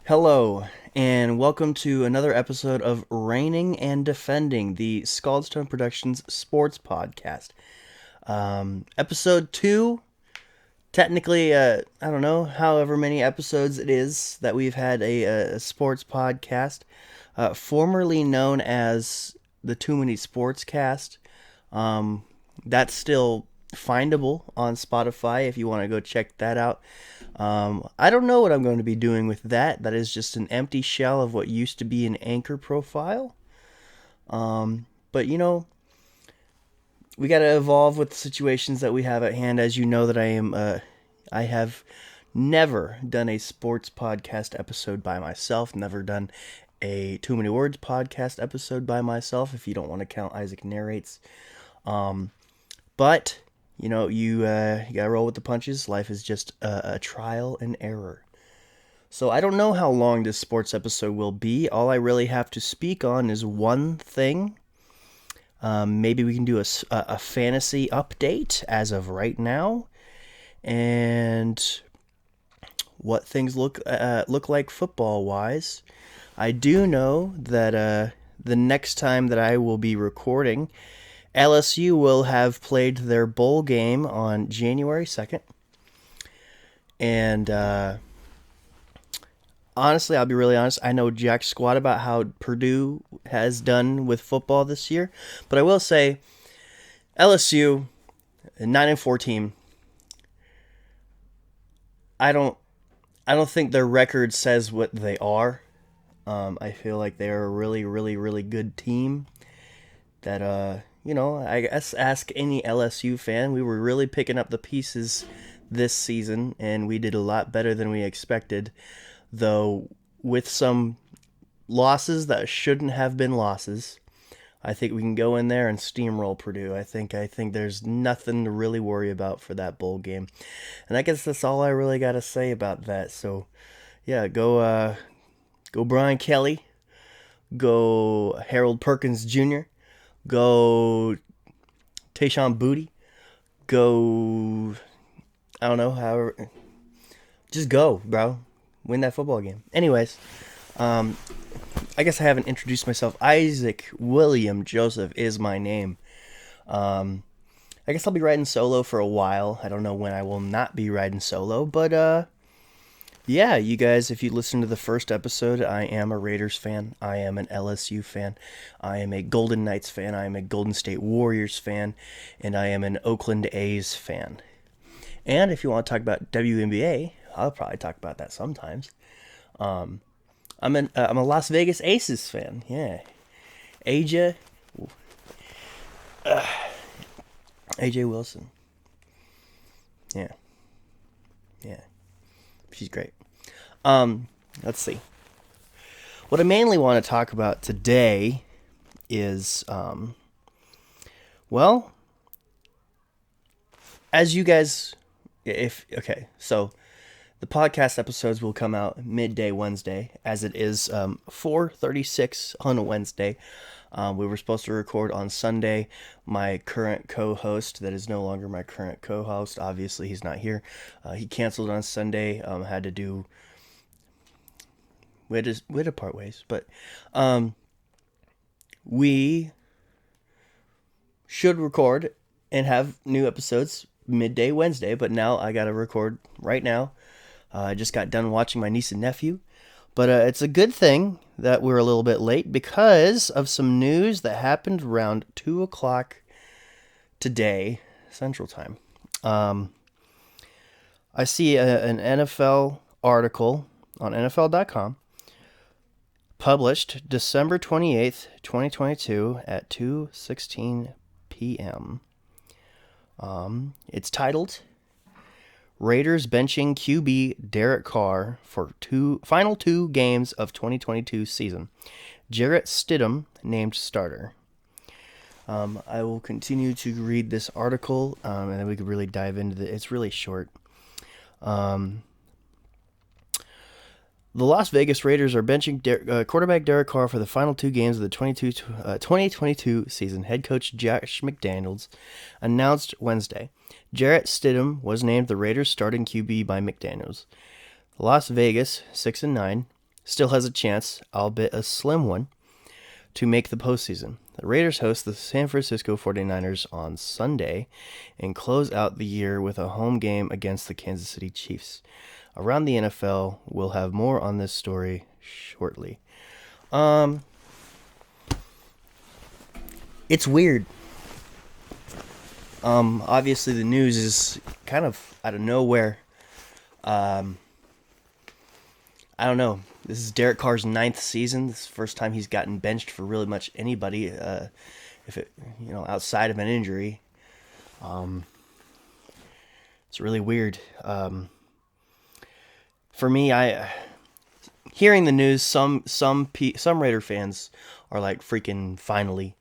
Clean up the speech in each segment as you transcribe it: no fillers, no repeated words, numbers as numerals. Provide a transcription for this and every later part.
Hello, and welcome to another episode of Reigning and Defending, the Scaldstone Productions sports podcast. Episode 2, technically, I don't know, however many episodes it is that we've had a sports podcast, formerly known as the Too Many Sports Cast. That's still findable on Spotify if you want to go check that out. I don't know what I'm going to be doing with that. That is just an empty shell of what used to be an Anchor profile. But we got to evolve with the situations that we have at hand. As you know, that I have never done a sports podcast episode by myself. Never done a Too Many Words podcast episode by myself. If you don't want to count Isaac narrates, but you gotta roll with the punches. Life is just a trial and error. So I don't know how long this sports episode will be. All I really have to speak on is one thing. Maybe we can do a fantasy update as of right now, and what things look like football wise. I do know that the next time that I will be recording, LSU will have played their bowl game on January 2nd. And honestly, I'll be really honest, I know jack squat about how Purdue has done with football this year. But I will say, LSU, a 9-4 team, I don't think their record says what they are. I feel like they're a really, really, really good team that I guess ask any LSU fan. We were really picking up the pieces this season, and we did a lot better than we expected, though with some losses that shouldn't have been losses. I think we can go in there and steamroll Purdue. I think there's nothing to really worry about for that bowl game. And I guess that's all I really got to say about that. So, yeah, go Brian Kelly, go Harold Perkins Jr., go Tayshaun Booty. Go, I don't know, however. Just go, bro. Win that football game. Anyways, I guess I haven't introduced myself. Isaac William Joesph is my name. I guess I'll be riding solo for a while. I don't know when I will not be riding solo, but yeah, you guys, if you listen to the first episode, I am a Raiders fan. I am an LSU fan. I am a Golden Knights fan. I am a Golden State Warriors fan. And I am an Oakland A's fan. And if you want to talk about WNBA, I'll probably talk about that sometimes. I'm a Las Vegas Aces fan. Yeah. AJ Wilson. Yeah. Yeah. She's great. Let's see. What I mainly want to talk about today is, well, as you guys, so the podcast episodes will come out midday Wednesday, as it is 4:36 on a Wednesday. We were supposed to record on Sunday. My current co-host, that is no longer my current co-host, obviously he's not here. He canceled on Sunday. Had to do. We had to part ways, but we should record and have new episodes midday Wednesday. But now I gotta record right now. I just got done watching my niece and nephew. But it's a good thing that we're a little bit late because of some news that happened around 2 o'clock today, Central Time. I see an NFL article on NFL.com published December 28th, 2022 at 2:16 p.m. It's titled Raiders benching QB Derek Carr for final two games of 2022 season. Jarrett Stidham named starter. I will continue to read this article, and then we could really dive into it. It's really short. The Las Vegas Raiders are benching quarterback Derek Carr for the final two games of the 2022 season. Head coach Josh McDaniels announced Wednesday. Jarrett Stidham was named the Raiders' starting QB by McDaniels. Las Vegas, 6-9, still has a chance, albeit a slim one, to make the postseason. The Raiders host the San Francisco 49ers on Sunday and close out the year with a home game against the Kansas City Chiefs. Around the NFL, we'll have more on this story shortly. It's weird. Obviously the news is kind of out of nowhere. I don't know. This is Derek Carr's 9th season. This is the first time he's gotten benched for really much anybody, if it, outside of an injury. It's really weird. For me, hearing the news, some Raider fans are like, freaking finally.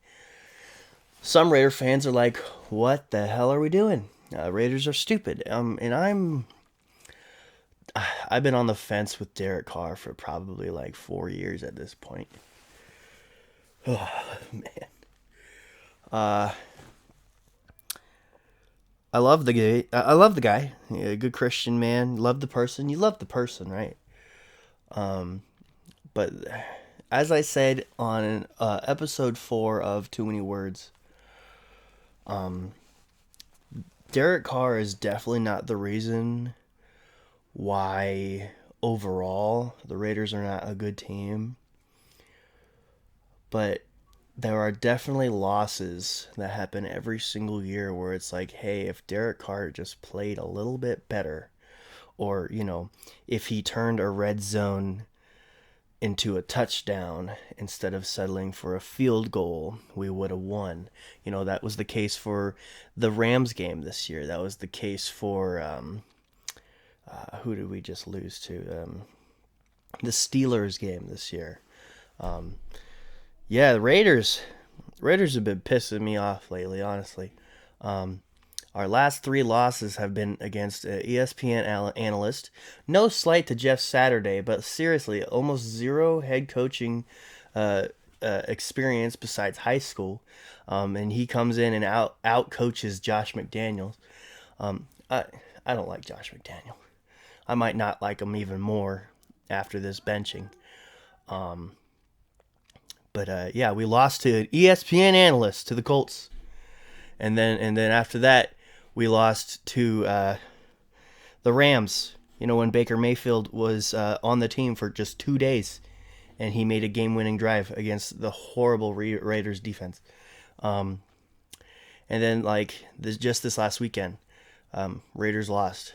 Some Raider fans are like, what the hell are we doing? Raiders are stupid. And I've been on the fence with Derek Carr for probably like 4 years at this point. Oh, man. I love the guy. I love the guy. Yeah, good Christian man. Love the person. You love the person, right? But as I said on episode 4 of Too Many Words, Derek Carr is definitely not the reason why overall the Raiders are not a good team. But there are definitely losses that happen every single year where it's like, hey, if Derek Carr just played a little bit better, or, if he turned a red zone into a touchdown instead of settling for a field goal, we would have won. That was the case for the Rams game this year. That was the case for who did we just lose to? The Steelers game this year. Yeah, the Raiders have been pissing me off lately, honestly. Our last 3 losses have been against an ESPN analyst. No slight to Jeff Saturday, but seriously, almost zero head coaching experience besides high school. And he comes in and out coaches Josh McDaniels. I don't like Josh McDaniel. I might not like him even more after this benching. But yeah, we lost to an ESPN analyst, to the Colts. And then after that, we lost to the Rams. When Baker Mayfield was on the team for just 2 days, and he made a game-winning drive against the horrible Raiders defense. And then just this last weekend, Raiders lost.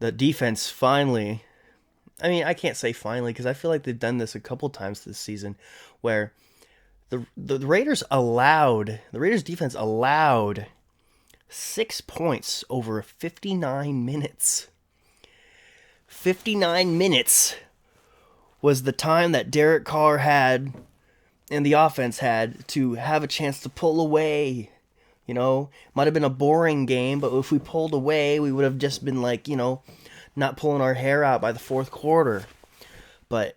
The defense finally, I can't say finally because I feel like they've done this a couple times this season, where the Raiders defense allowed 6 points over 59 minutes. 59 minutes was the time that Derek Carr had and the offense had to have a chance to pull away. Might have been a boring game, but if we pulled away, we would have just been not pulling our hair out by the fourth quarter. But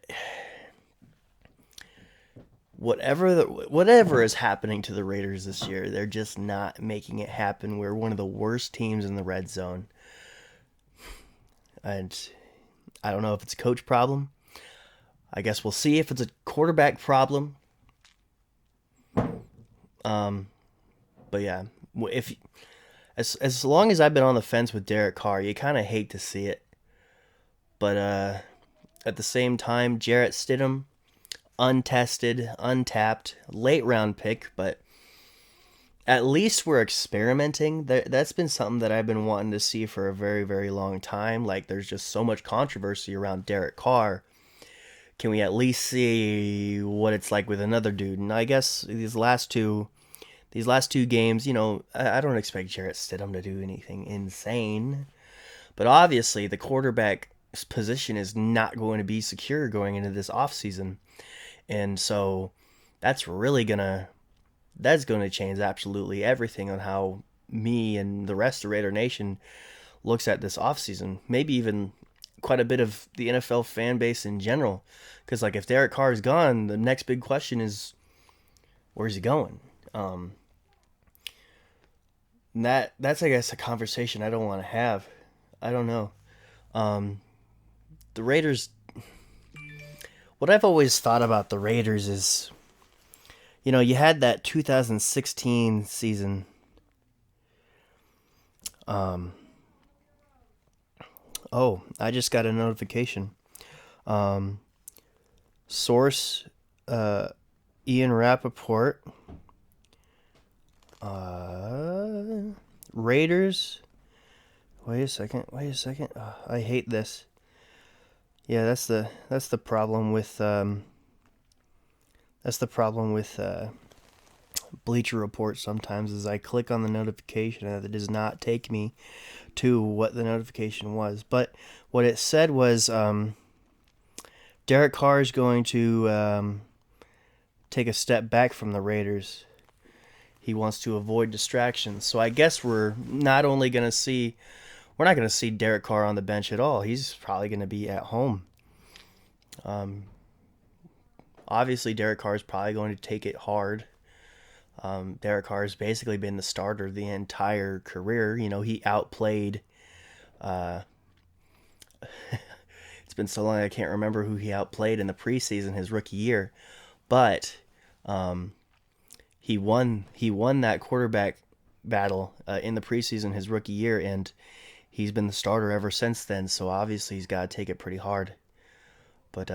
whatever is happening to the Raiders this year, they're just not making it happen. We're one of the worst teams in the red zone. And I don't know if it's a coach problem. I guess we'll see if it's a quarterback problem. But yeah, as long as I've been on the fence with Derek Carr, you kind of hate to see it. But at the same time, Jarrett Stidham, untested, untapped, late round pick, but at least we're experimenting. That's been something that I've been wanting to see for a very, very long time. There's just so much controversy around Derek Carr. Can we at least see what it's like with another dude? And I guess these last two games, I don't expect Jarrett Stidham to do anything insane. But obviously, the quarterback position is not going to be secure going into this offseason. And so that's going to change absolutely everything on how me and the rest of Raider Nation looks at this offseason. Maybe even quite a bit of the NFL fan base in general. Because if Derek Carr is gone, the next big question is, where's he going? That's I guess a conversation I don't want to have. I don't know. The Raiders, what I've always thought about the Raiders is, you had that 2016 season. Oh, I just got a notification. Source, Ian Rappaport. Raiders. Wait a second. I hate this. Yeah, that's the problem with Bleacher Report sometimes is I click on the notification and it does not take me to what the notification was. But what it said was Derek Carr is going to take a step back from the Raiders. He wants to avoid distractions. So I guess we're not going to see Derek Carr on the bench at all. He's probably going to be at home. Obviously, Derek Carr is probably going to take it hard. Derek Carr has basically been the starter the entire career. He outplayed. It's been so long I can't remember who he outplayed in the preseason his rookie year, but he won that quarterback battle in the preseason his rookie year, and he's been the starter ever since then. So obviously he's got to take it pretty hard. But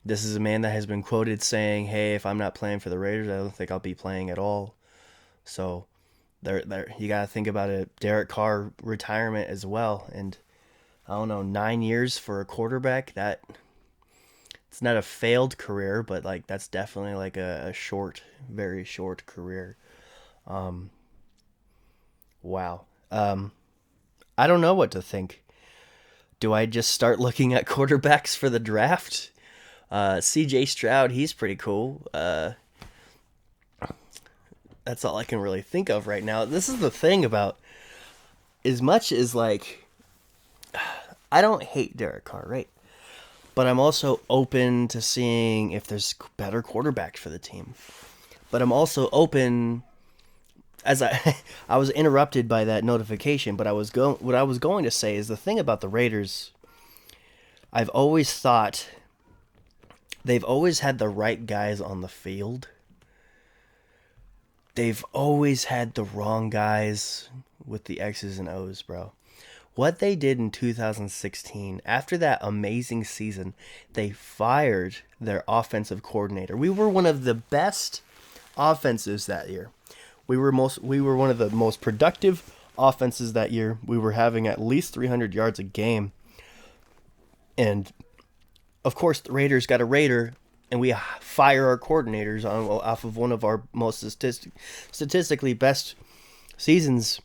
this is a man that has been quoted saying, "Hey, if I'm not playing for the Raiders, I don't think I'll be playing at all." So there you got to think about a Derek Carr retirement as well. And I don't know, 9 years for a quarterback, that it's not a failed career, but like that's definitely like a short, very short career. Wow. I don't know what to think. Do I just start looking at quarterbacks for the draft? CJ Stroud, he's pretty cool. That's all I can really think of right now. This is the thing about, as much as like, I don't hate Derek Carr, right? But I'm also open to seeing if there's better quarterbacks for the team. But I'm also open, as I was interrupted by that notification, but what I was going to say is the thing about the Raiders, I've always thought they've always had the right guys on the field. They've always had the wrong guys with the X's and O's, bro. What they did in 2016, after that amazing season, they fired their offensive coordinator. We were one of the best offenses that year. We were one of the most productive offenses that year. We were having at least 300 yards a game. And of course, the Raiders got a Raider, and we fire our coordinators off of one of our most statistically best seasons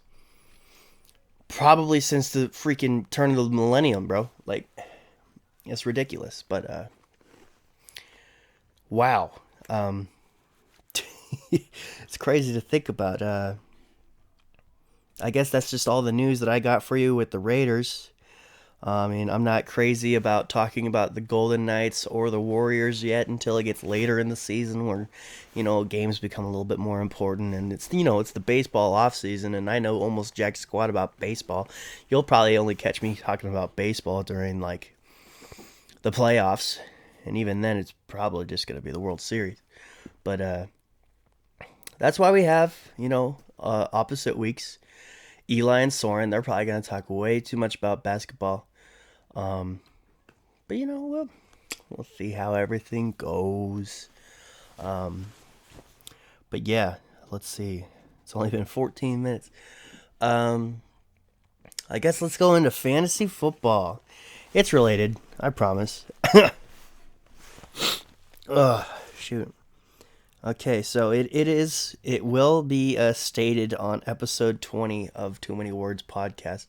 probably since the freaking turn of the millennium, bro. Like, it's ridiculous. But wow. It's crazy to think about. I guess that's just all the news that I got for you with the Raiders. I mean, I'm not crazy about talking about the Golden Knights or the Warriors yet until it gets later in the season where, games become a little bit more important. And it's the baseball off season, and I know almost jack squat about baseball. You'll probably only catch me talking about baseball during, like, the playoffs. And even then, it's probably just going to be the World Series. But that's why we have, opposite weeks. Eli and Soren, they're probably going to talk way too much about basketball. But we'll see how everything goes. But yeah, let's see. It's only been 14 minutes. I guess let's go into fantasy football. It's related, I promise. Shoot. Okay, so it will be stated on episode 20 of Too Many Words podcast.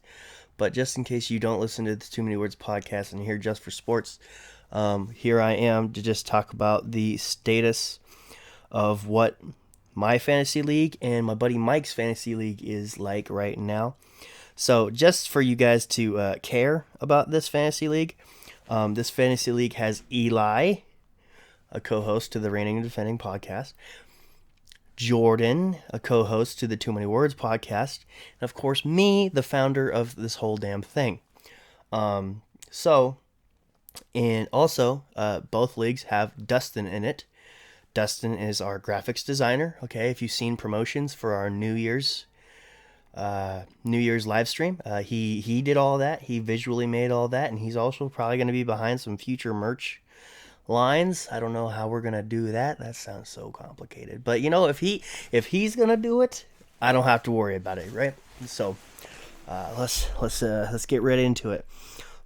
But just in case you don't listen to the Too Many Words podcast and you're here just for sports, here I am to just talk about the status of what my fantasy league and my buddy Mike's fantasy league is like right now. So just for you guys to care about this fantasy league has Eli, a co-host to the Reigning and Defending podcast, Jordan, a co-host to the Too Many Words podcast, and of course me, the founder of this whole damn thing. So And also, both leagues have Dustin in it. Dustin is our graphics designer. Okay, if you've seen promotions for our New Year's live stream, he did all that. He visually made all that, and he's also probably going to be behind some future merch lines. I don't know how we're gonna do that. That sounds so complicated. But if he's gonna do it, I don't have to worry about it, right? So let's get right into it.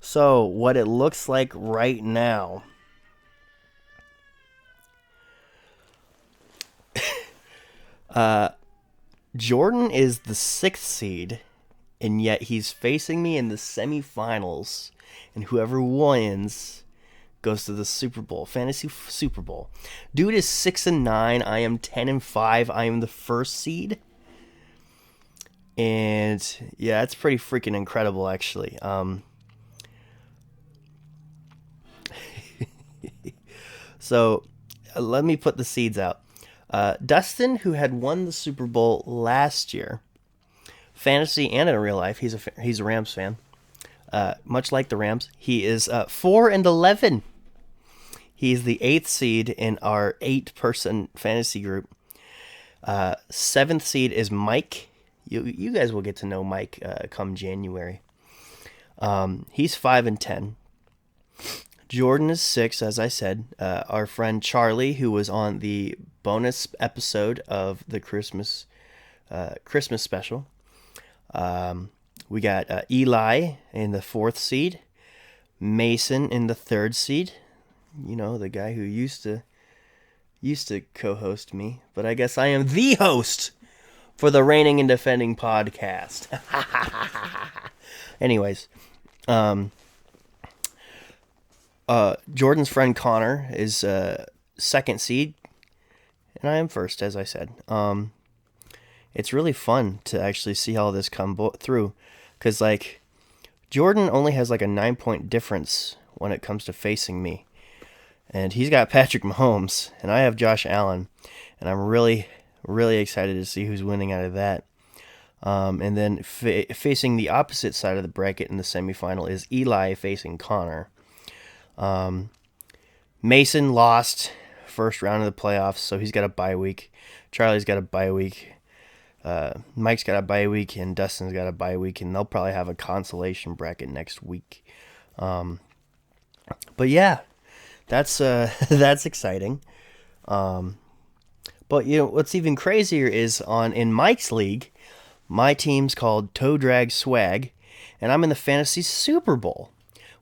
So what it looks like right now. Jordan is the 6th seed, and yet he's facing me in the semifinals, and whoever wins goes to the Super Bowl, fantasy Super Bowl. Dude is 6-9. I am 10-5. I am the 1st seed, and yeah, that's pretty freaking incredible, actually. So let me put the seeds out. Dustin, who had won the Super Bowl last year, fantasy and in real life, he's a Rams fan. Much like the Rams, he is 4-11. He's the 8th seed in our 8-person fantasy group. 7th seed is Mike. You guys will get to know Mike come January. He's 5-10. Jordan is 6, as I said. Our friend Charlie, who was on the bonus episode of the Christmas special. We got Eli in the 4th seed. Mason in the 3rd seed. You know, the guy who used to co-host me, but I guess I am the host for the reigning and defending podcast. Anyways, Jordan's friend Connor is 2nd seed, and I am 1st, as I said. It's really fun to actually see how this come through, because like Jordan only has like a 9-point difference when it comes to facing me. And he's got Patrick Mahomes, and I have Josh Allen, and I'm really, really excited to see who's winning out of that. And then facing the opposite side of the bracket in the semifinal is Eli facing Connor. Mason lost first round of the playoffs, so he's got a bye week. Charlie's got a bye week. Mike's got a bye week, and Dustin's got a bye week, and they'll probably have a consolation bracket next week. But yeah. That's that's exciting. But you know what's even crazier is in Mike's league, my team's called Toe Drag Swag, and I'm in the Fantasy Super Bowl.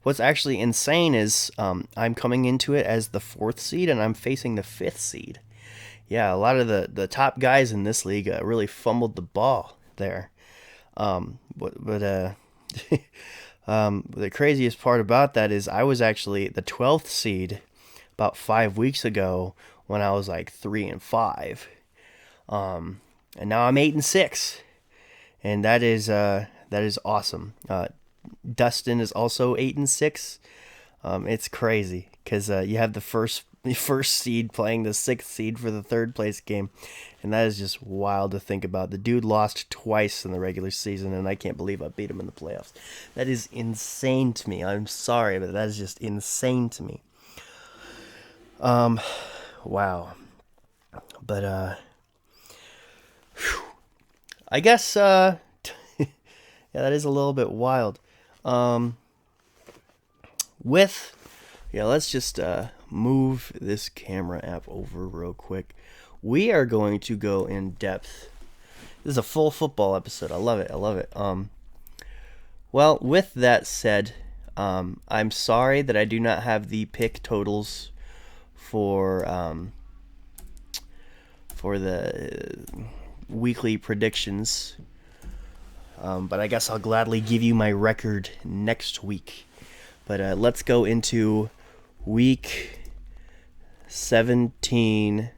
What's actually insane is I'm coming into it as the 4th seed, and I'm facing the 5th seed. Yeah, a lot of the top guys in this league really fumbled the ball there. The craziest part about that is I was actually the 12th seed about 5 weeks ago when I was like 3-5. And now I'm 8-6. And that is awesome. Dustin is also 8-6. It's crazy because you have the first seed playing the 6th seed for the 3rd place game, and that is just wild to think about. The dude lost twice in the regular season, and I can't believe I beat him in the playoffs. That is insane to me. I'm sorry, but that is just insane to me. Wow. But I guess yeah, that is a little bit wild. Let's just move this camera app over real quick. We are going to go in depth. This is a full football episode. I love it. Well, with that said, I'm sorry that I do not have the pick totals for the weekly predictions. But I guess I'll gladly give you my record next week. But let's go into Week 17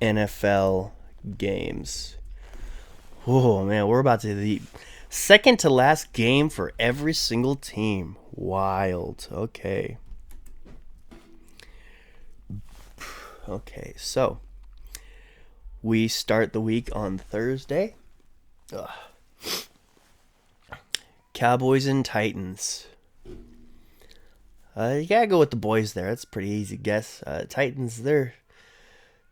NFL games. Oh, man, we're about to the second to last game for every single team. Wild. Okay, so we start the week on Thursday. Cowboys and Titans. You gotta go with the boys there. That's a pretty easy guess. Titans, they're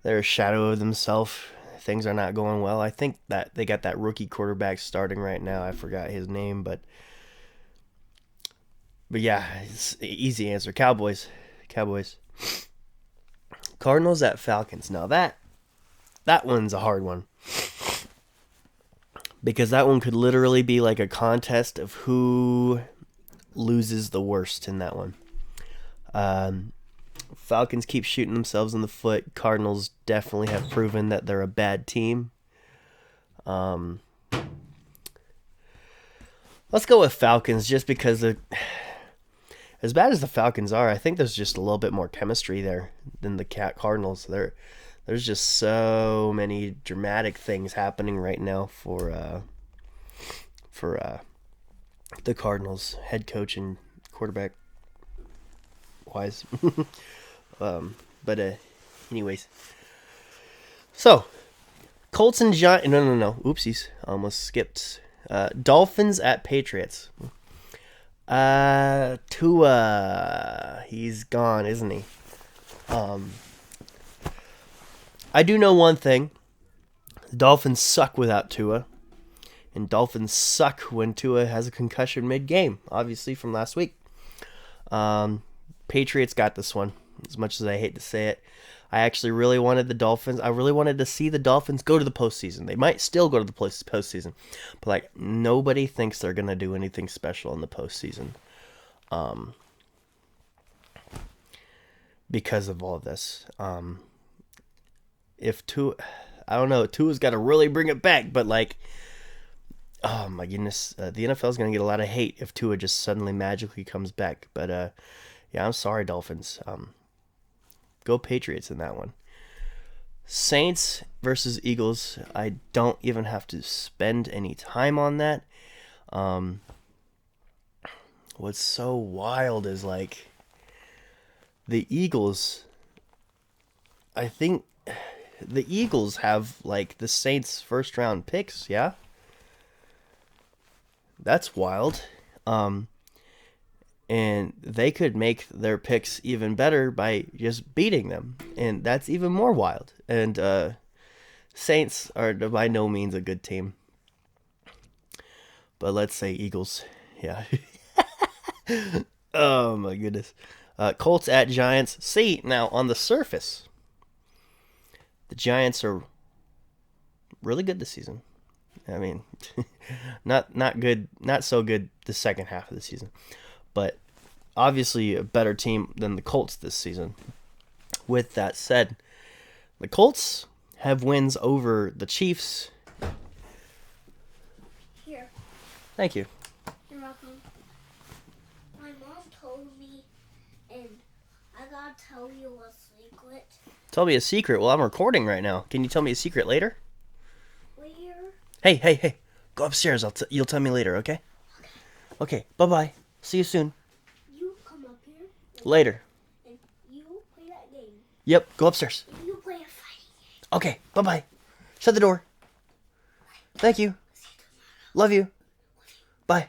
a shadow of themselves. Things are not going well. I think that they got that rookie quarterback starting right now. I forgot his name, but yeah, it's an easy answer. Cowboys. Cardinals at Falcons. Now that one's a hard one. Because that one could literally be like a contest of who loses the worst in that one. Falcons keep shooting themselves in the foot. Cardinals definitely have proven that they're a bad team. Let's go with Falcons just because as bad as the Falcons are, I think there's just a little bit more chemistry there than the Cardinals. There's just so many dramatic things happening right now for the Cardinals head coach and quarterback wise. Anyways. So, Colts and Giants. No. Oopsies. Almost skipped. Dolphins at Patriots. Tua. He's gone, isn't he? I do know one thing. The Dolphins suck without Tua. And Dolphins suck when Tua has a concussion mid-game, obviously, from last week. Patriots got this one, as much as I hate to say it. I actually really wanted the Dolphins. I really wanted to see the Dolphins go to the postseason. They might still go to the postseason. But, nobody thinks they're going to do anything special in the postseason. Because of all of this. If Tua... I don't know. Tua's got to really bring it back. But, oh, my goodness. The NFL is going to get a lot of hate if Tua just suddenly magically comes back. But, yeah, I'm sorry, Dolphins. Go Patriots in that one. Saints versus Eagles. I don't even have to spend any time on that. What's so wild is, the Eagles... I think the Eagles have, the Saints' first-round picks, yeah? That's wild. And they could make their picks even better by just beating them. And that's even more wild. And Saints are by no means a good team. But let's say Eagles. Yeah. Oh, my goodness. Colts at Giants. See, now, on the surface, the Giants are really good this season. I mean, not good, not so good the second half of the season. But obviously a better team than the Colts this season. With that said, the Colts have wins over the Chiefs. Here. Thank you. You're welcome. My mom told me, and I gotta tell you a secret. Tell me a secret. Well, I'm recording right now. Can you tell me a secret later? Where? Hey. Go upstairs. You'll tell me later, okay? Okay, bye-bye. See you soon. You come up here. Later. And you play that game. Yep, go upstairs. And you play a fighting game. Okay, bye-bye. Shut the door. Thank you. Love you. Bye.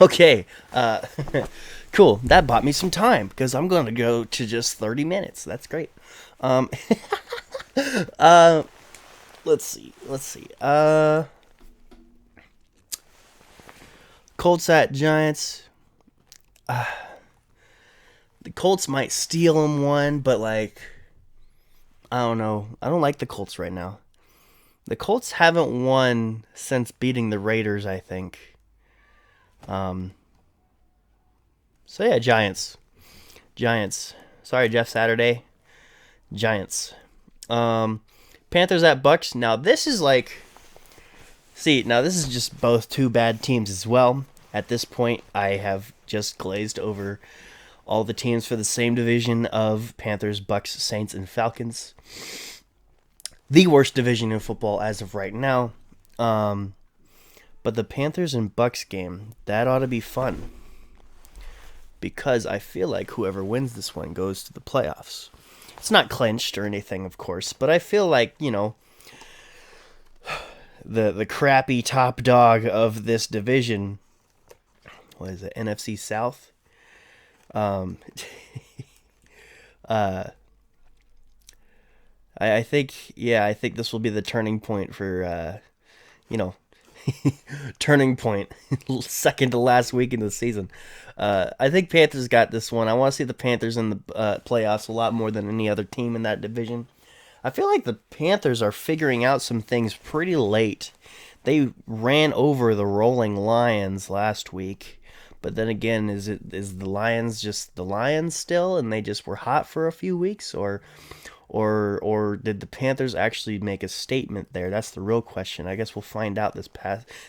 Okay, cool. That bought me some time because I'm going to go to just 30 minutes. That's great. Let's see. Colts at Giants. The Colts might steal them one, but I don't know. I don't like the Colts right now. The Colts haven't won since beating the Raiders, I think. So yeah, Giants. Sorry, Jeff Saturday. Giants. Panthers at Bucks. Now this is this is just both two bad teams as well. At this point, I have just glazed over all the teams for the same division of Panthers, Bucks, Saints, and Falcons. The worst division in football as of right now. But the Panthers and Bucks game, that ought to be fun. Because I feel like whoever wins this one goes to the playoffs. It's not clinched or anything, of course, but I feel like, the crappy top dog of this division what is it, NFC South. Um, uh, I think, yeah, I think this will be the turning point for, you know, turning point, second to last week in the season. I think Panthers got this one. I want to see the Panthers in the playoffs a lot more than any other team in that division. I feel like the Panthers are figuring out some things pretty late. They ran over the rolling Lions last week, but then again, is the Lions just the Lions still, and they just were hot for a few weeks, or did the Panthers actually make a statement there? That's the real question. I guess we'll find out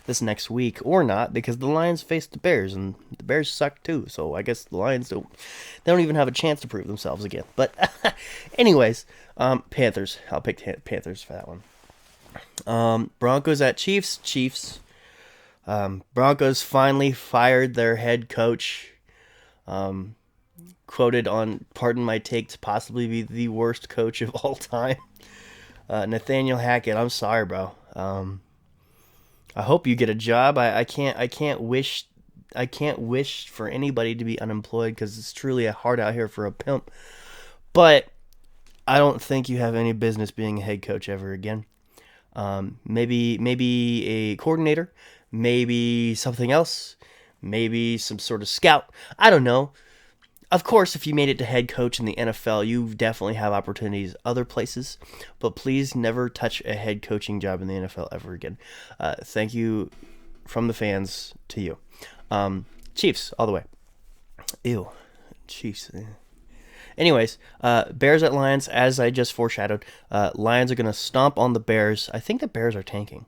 this next week or not, because the Lions faced the Bears and the Bears suck too. So I guess the Lions don't even have a chance to prove themselves again. But anyways, Panthers. I'll pick Panthers for that one. Broncos at Chiefs. Chiefs. Broncos finally fired their head coach. Quoted on Pardon My Take to possibly be the worst coach of all time. Nathaniel Hackett, I'm sorry, bro. I hope you get a job. I can't wish for anybody to be unemployed, because it's truly hard out here for a pimp. But I don't think you have any business being a head coach ever again. Maybe a coordinator, maybe something else, maybe some sort of scout. I don't know. Of course, if you made it to head coach in the NFL, you definitely have opportunities other places, but please never touch a head coaching job in the NFL ever again. Thank you from the fans to you. Chiefs, all the way. Ew. Chiefs. Anyways, Bears at Lions, as I just foreshadowed. Lions are going to stomp on the Bears. I think the Bears are tanking.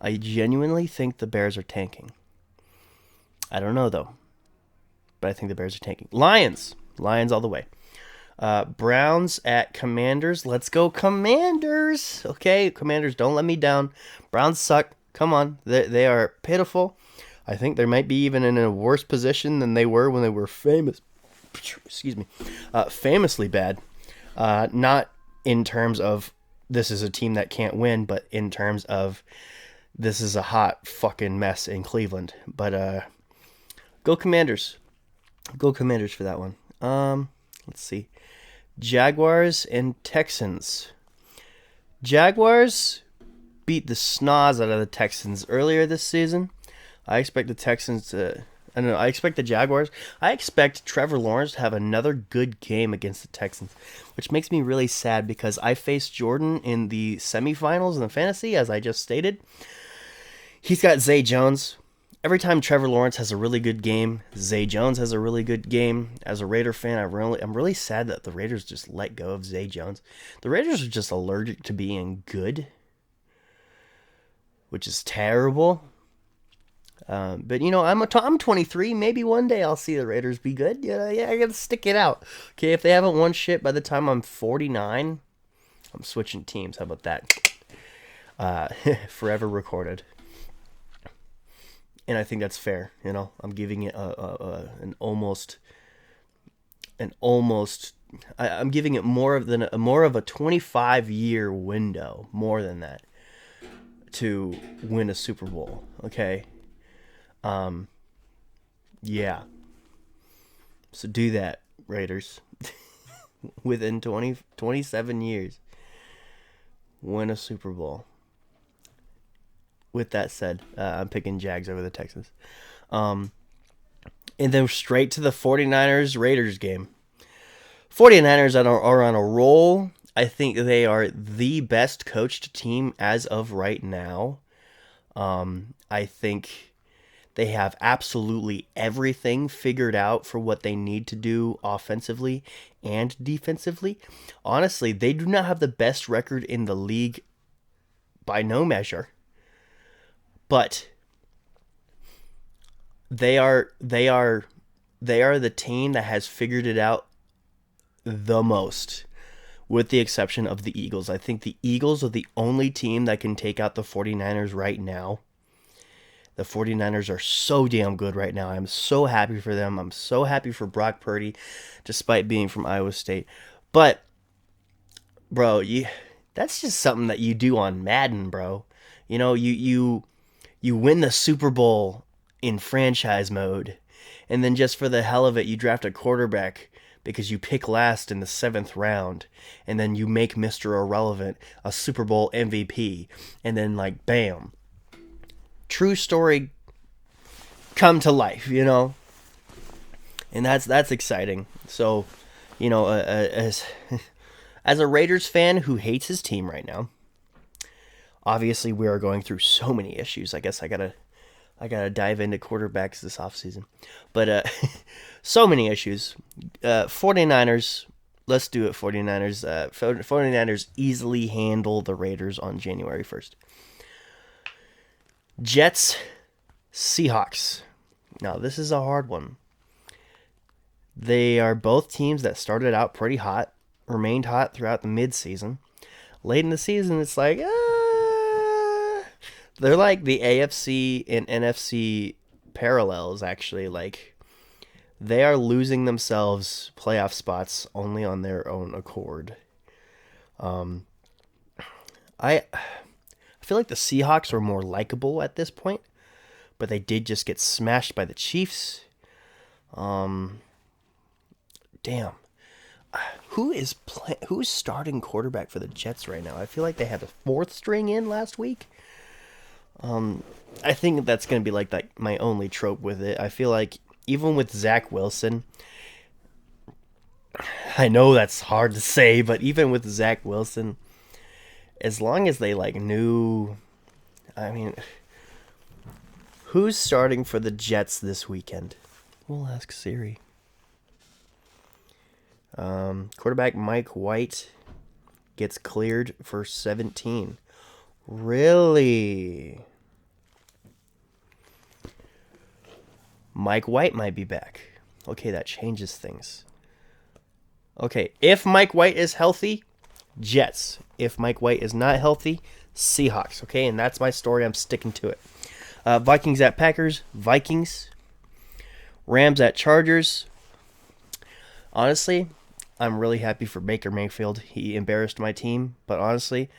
I genuinely think the Bears are tanking. I don't know, though. But I think the Bears are tanking. Lions all the way. Browns at Commanders. Let's go Commanders. Okay, Commanders, don't let me down. Browns suck. Come on. They are pitiful. I think they might be even in a worse position than they were when they were famous. Excuse me. Famously bad. Not in terms of this is a team that can't win, but in terms of this is a hot fucking mess in Cleveland. But go Commanders. Go Commanders for that one. Let's see. Jaguars and Texans. Jaguars beat the snaz out of the Texans earlier this season. I expect the Texans to... I don't know. I expect the Jaguars. I expect Trevor Lawrence to have another good game against the Texans, which makes me really sad because I faced Jordan in the semifinals in the fantasy, as I just stated. He's got Zay Jones. Every time Trevor Lawrence has a really good game, Zay Jones has a really good game. As a Raider fan, I'm really sad that the Raiders just let go of Zay Jones. The Raiders are just allergic to being good, which is terrible. But you know, I'm 23. Maybe one day I'll see the Raiders be good. Yeah, I gotta stick it out. Okay, if they haven't won shit by the time I'm 49, I'm switching teams. How about that? Forever recorded. And I think that's fair. You know, I'm giving it an almost. I'm giving it more of a 25-year window, more than that, to win a Super Bowl. Okay. Yeah. So do that, Raiders. Within 27 years, win a Super Bowl. With that said, I'm picking Jags over the Texans. And then straight to the 49ers-Raiders game. 49ers are on a roll. I think they are the best coached team as of right now. I think they have absolutely everything figured out for what they need to do offensively and defensively. Honestly, they do not have the best record in the league by no measure. But they are the team that has figured it out the most, with the exception of the Eagles. I think the Eagles are the only team that can take out the 49ers right now. The 49ers are so damn good right now. I'm so happy for them. I'm so happy for Brock Purdy, despite being from Iowa State. But, bro, that's just something that you do on Madden, bro. You know, you win the Super Bowl in franchise mode, and then just for the hell of it, you draft a quarterback because you pick last in the 7th round, and then you make Mr. Irrelevant a Super Bowl MVP, and then like bam, true story come to life, and that's exciting. So, as as a Raiders fan who hates his team right now, obviously we are going through so many issues. I guess I gotta dive into quarterbacks this offseason. But so many issues. 49ers, let's do it, 49ers. 49ers easily handle the Raiders on January 1st. Jets, Seahawks. Now, this is a hard one. They are both teams that started out pretty hot, remained hot throughout the midseason. Late in the season, it's like, they're like the AFC and NFC parallels, actually. Like, they are losing themselves playoff spots only on their own accord. I feel like the Seahawks are more likable at this point, but they did just get smashed by the Chiefs. Damn. Who's starting quarterback for the Jets right now? I feel like they had a 4th string in last week. I think that's going to be like my only trope with it. I feel like even with Zach Wilson, I know that's hard to say, but even with Zach Wilson, as long as they knew, who's starting for the Jets this weekend? We'll ask Siri. Quarterback Mike White gets cleared for 17. Really? Mike White might be back. Okay, that changes things. Okay, if Mike White is healthy, Jets. If Mike White is not healthy, Seahawks. Okay, and that's my story. I'm sticking to it. Vikings at Packers. Vikings. Rams at Chargers. Honestly, I'm really happy for Baker Mayfield. He embarrassed my team, but honestly,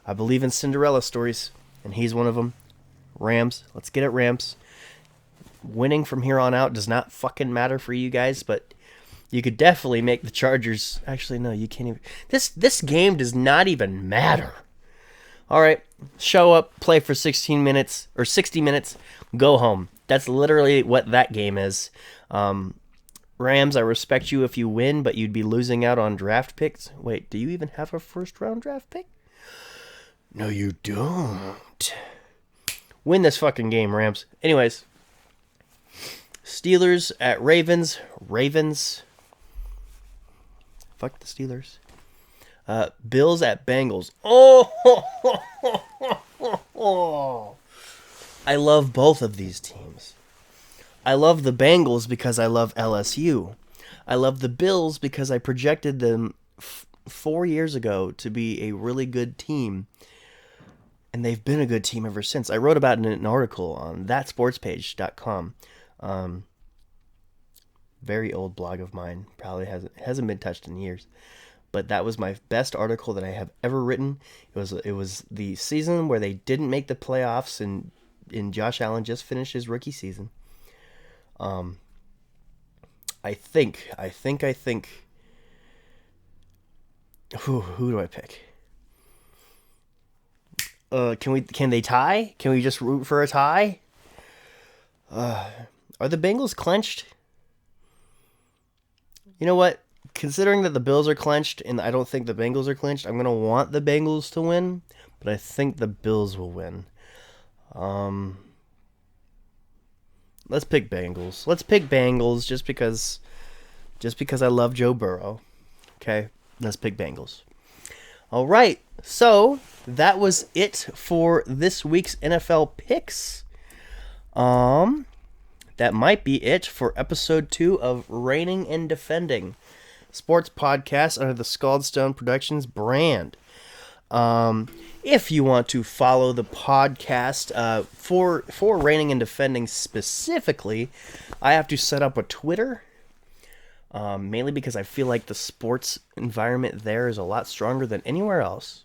I believe in Cinderella stories, and he's one of them. Rams. Let's get it, Rams. Winning from here on out does not fucking matter for you guys, but you could definitely make the Chargers. Actually, no, you can't even. This game does not even matter. All right, show up, play for 16 minutes or 60 minutes, go home. That's literally what that game is. Rams, I respect you if you win, but you'd be losing out on draft picks. Wait, do you even have a 1st-round draft pick? No, you don't. Win this fucking game, Rams. Anyways, Steelers at Ravens. Ravens. Fuck the Steelers. Bills at Bengals. Oh! I love both of these teams. I love the Bengals because I love LSU. I love the Bills because I projected them 4 years ago to be a really good team. And they've been a good team ever since. I wrote about it in an article on thatsportspage.com. Very old blog of mine. Probably hasn't been touched in years. But that was my best article that I have ever written. It was the season where they didn't make the playoffs and Josh Allen just finished his rookie season. I think. Who do I pick? Can they tie? Can we just root for a tie? Are the Bengals clenched? You know what? Considering that the Bills are clenched and I don't think the Bengals are clenched, I'm gonna want the Bengals to win, but I think the Bills will win. Let's pick Bengals. Let's pick Bengals just because I love Joe Burrow. Okay, let's pick Bengals. All right, so that was it for this week's NFL picks. That might be it for episode 2 of Reigning and Defending, sports podcast under the Scald Stone Productions brand. If you want to follow the podcast for Reigning and Defending specifically, I have to set up a Twitter, mainly because I feel like the sports environment there is a lot stronger than anywhere else.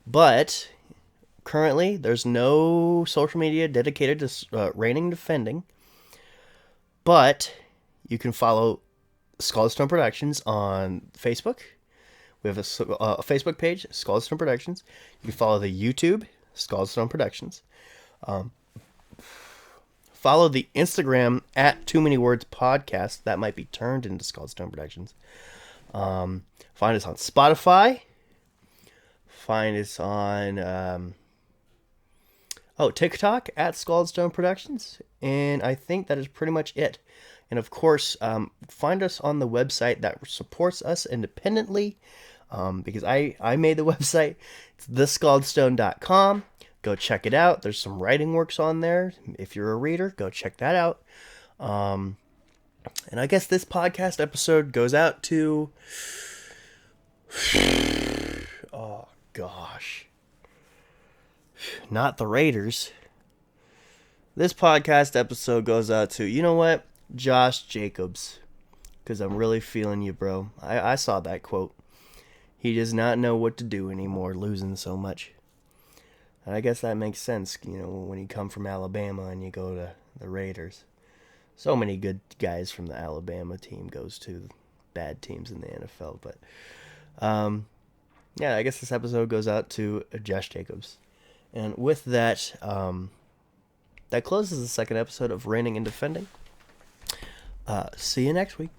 But currently, there's no social media dedicated to reigning and defending, but you can follow Scalded Stone Productions on Facebook. We have a Facebook page, Scalded Stone Productions. You can follow the YouTube, Scalded Stone Productions. Follow the Instagram at Too Many Words Podcast. That might be turned into Scalded Stone Productions. Find us on Spotify. Find us on TikTok at Scalded Stone Productions. And I think that is pretty much it. And of course, find us on the website that supports us independently. Because I made the website. It's thescaldstone.com. Go check it out. There's some writing works on there. If you're a reader, go check that out. And I guess this podcast episode goes out to... Oh, gosh. Not the Raiders. This podcast episode goes out to, you know what? Josh Jacobs. Because I'm really feeling you, bro. I saw that quote. He does not know what to do anymore, losing so much. And I guess that makes sense, when you come from Alabama and you go to the Raiders. So many good guys from the Alabama team goes to bad teams in the NFL. But, yeah, I guess this episode goes out to Josh Jacobs. And with that, that closes the second episode of Reigning and Defending. See you next week.